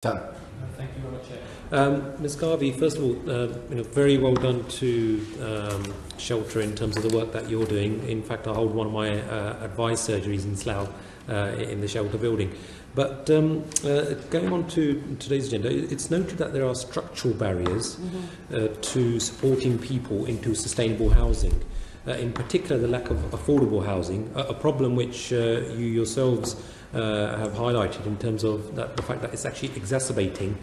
Done. Thank you very much, Chair. Ms. Garvey, first of all, very well done to Shelter in terms of the work that you're doing. In fact, I hold one of my advice surgeries in Slough in the Shelter building. But going on to today's agenda, it's noted that there are structural barriers to supporting people into sustainable housing. In particular, the lack of affordable housing, a problem which you yourselves have highlighted in terms of the fact that it's actually exacerbated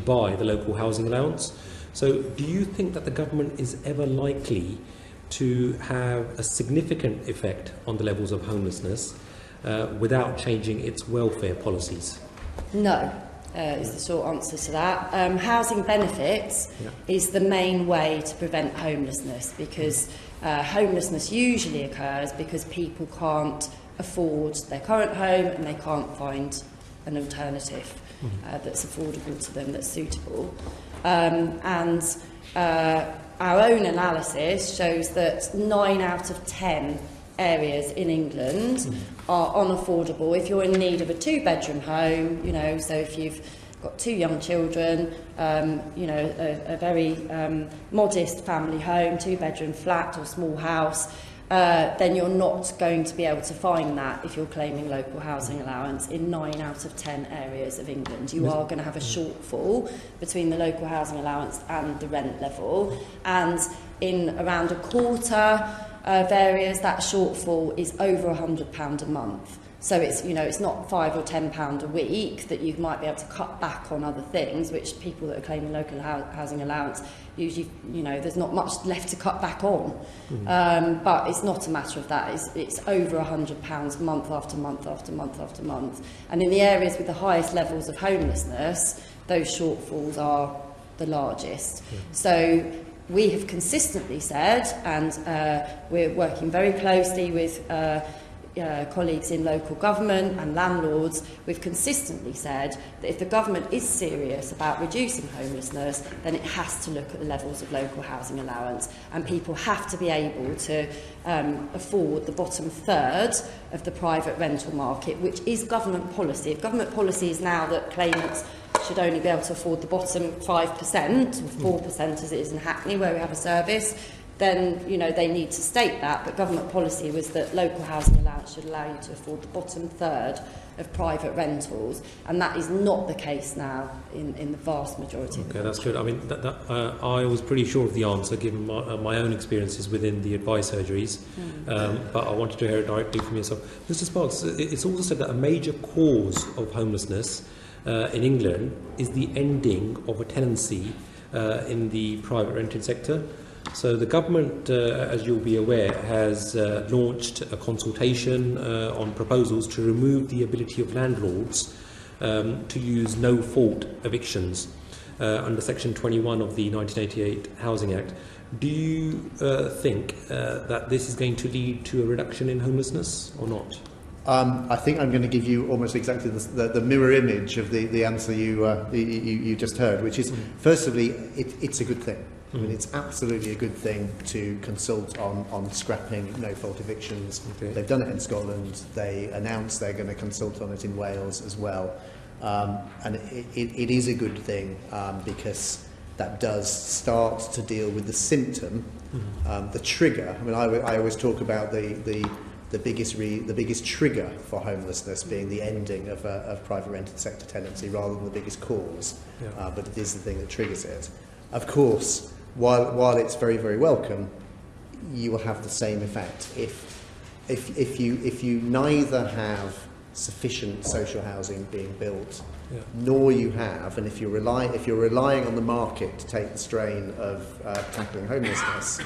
by the Local Housing Allowance. So do you think that the government is ever likely to have a significant effect on the levels of homelessness without changing its welfare policies? No, is the short answer to that. Housing benefits is the main way to prevent homelessness, because homelessness usually occurs because people can't afford their current home and they can't find an alternative that's affordable to them, that's suitable. And our own analysis shows that 9 out of 10 areas in England are unaffordable. If you're in need of a 2-bedroom home, so if you've got 2 young children, a very modest family home, 2-bedroom flat or small house, then you're not going to be able to find that if you're claiming local housing allowance in 9 out of 10 areas of England. You are going to have a shortfall between the local housing allowance and the rent level, and in around a quarter of areas that shortfall is over £100 a month. So it's not £5 or £10 a week that you might be able to cut back on other things, which people that are claiming local housing allowance usually, there's not much left to cut back on. But it's not a matter of that. It's over £100 month after month after month after month. And in the areas with the highest levels of homelessness, those shortfalls are the largest. So we have consistently said, and we're working very closely with colleagues in local government and landlords, we've consistently said that if the government is serious about reducing homelessness, then it has to look at the levels of local housing allowance, and people have to be able to afford the bottom third of the private rental market, which is government policy. If government policy is now that claimants should only be able to afford the bottom 5% or 4% as it is in Hackney, where we have a service, then they need to state that. But government policy was that local housing allowance should allow you to afford the bottom third of private rentals, and that is not the case now in the vast majority of the country. That's good. I mean, I was pretty sure of the answer given my own experiences within the advice surgeries, but I wanted to hear it directly from yourself. Mr. Sparks, it's also said that a major cause of homelessness in England is the ending of a tenancy in the private rented sector. So the government, as you'll be aware, has launched a consultation on proposals to remove the ability of landlords to use no-fault evictions under Section 21 of the 1988 Housing Act. Do you think that this is going to lead to a reduction in homelessness or not? I think I'm going to give you almost exactly the mirror image of the answer you just heard, which is, firstly, it's a good thing. I mean, it's absolutely a good thing to consult on scrapping no-fault evictions. They've done it in Scotland. They announced they're going to consult on it in Wales as well. And it is a good thing because that does start to deal with the symptom, the trigger. I mean, I always talk about the biggest trigger for homelessness being the ending of private rented sector tenancy rather than the biggest cause. But it is the thing that triggers it. Of course, while it's very, very welcome, you will have the same effect if you neither have sufficient social housing being built, nor you have, and if you're relying on the market to take the strain of tackling homelessness,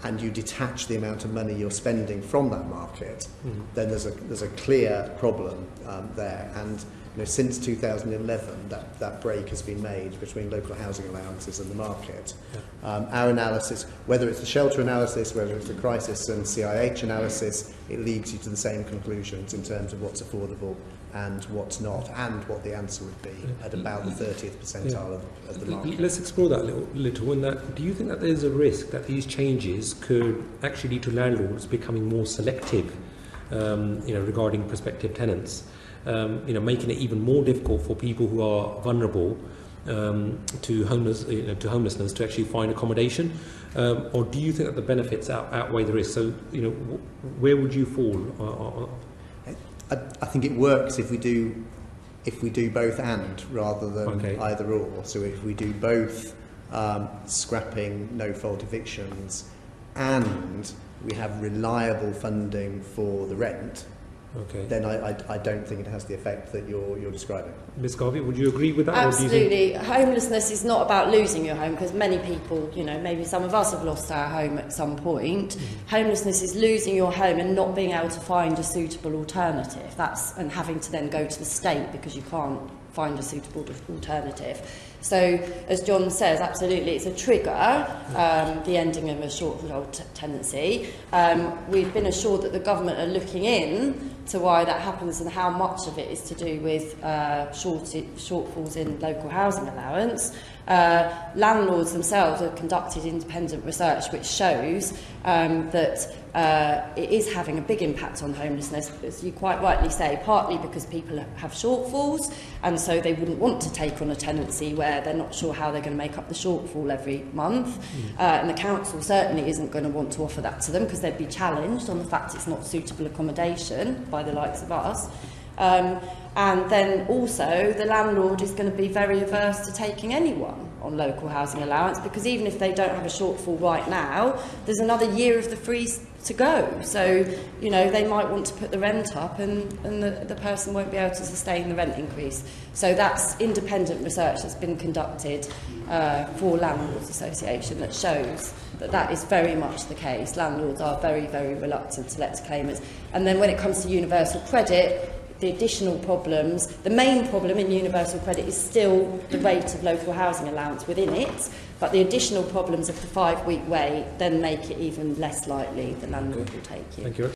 and you detach the amount of money you're spending from that market, then there's a clear problem there. And since 2011, that break has been made between local housing allowances and the market. Our analysis, whether it's the shelter analysis, whether it's the crisis and CIH analysis, it leads you to the same conclusions in terms of what's affordable and what's not, and what the answer would be at about the 30th percentile of the market. Let's explore that a little. Do you think that there's a risk that these changes could actually lead to landlords becoming more selective regarding prospective tenants? making it even more difficult for people who are vulnerable to homelessness to actually find accommodation, or do you think that the benefits outweigh the risks? So, where would you fall? I think it works if we do both and rather than either or. So if we do both scrapping no-fault evictions and we have reliable funding for the rent, then I don't think it has the effect that you're describing. Ms. Garvey, would you agree with that? Absolutely. Or do you think... Homelessness is not about losing your home, because many people, maybe some of us have lost our home at some point. Homelessness is losing your home and not being able to find a suitable alternative. And having to then go to the state because you can't find a suitable alternative. So, as John says, absolutely, it's a trigger, the ending of a short-hold tenancy. We've been assured that the government are looking in to why that happens and how much of it is to do with shortfalls in local housing allowance. Landlords themselves have conducted independent research which shows that it is having a big impact on homelessness, as you quite rightly say, partly because people have shortfalls and so they wouldn't want to take on a tenancy where they're not sure how they're going to make up the shortfall every month, and the council certainly isn't going to want to offer that to them because they'd be challenged on the fact it's not suitable accommodation by the likes of us. And then also the landlord is going to be very averse to taking anyone on local housing allowance, because even if they don't have a shortfall right now, there's another year of the freeze to go. So, they might want to put the rent up and the person won't be able to sustain the rent increase. So that's independent research that's been conducted for Landlords Association that shows that is very much the case. Landlords are very, very reluctant to let claimants. And then when it comes to universal credit, the additional problems, the main problem in universal credit is still the rate of local housing allowance within it, but the additional problems of the 5-week wait then make it even less likely the landlord will take you. Thank you.